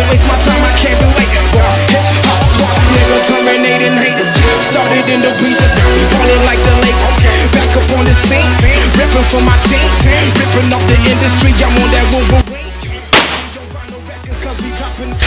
don't waste my time, I can't relate. Hip hop swap, nigga, terminating haters. Started in the bleachers, now we ballin' like the Lakers. Back up on the scene, rippin' for my team, rippin' off the industry. I'm on that Wolverine. Cause we poppin'.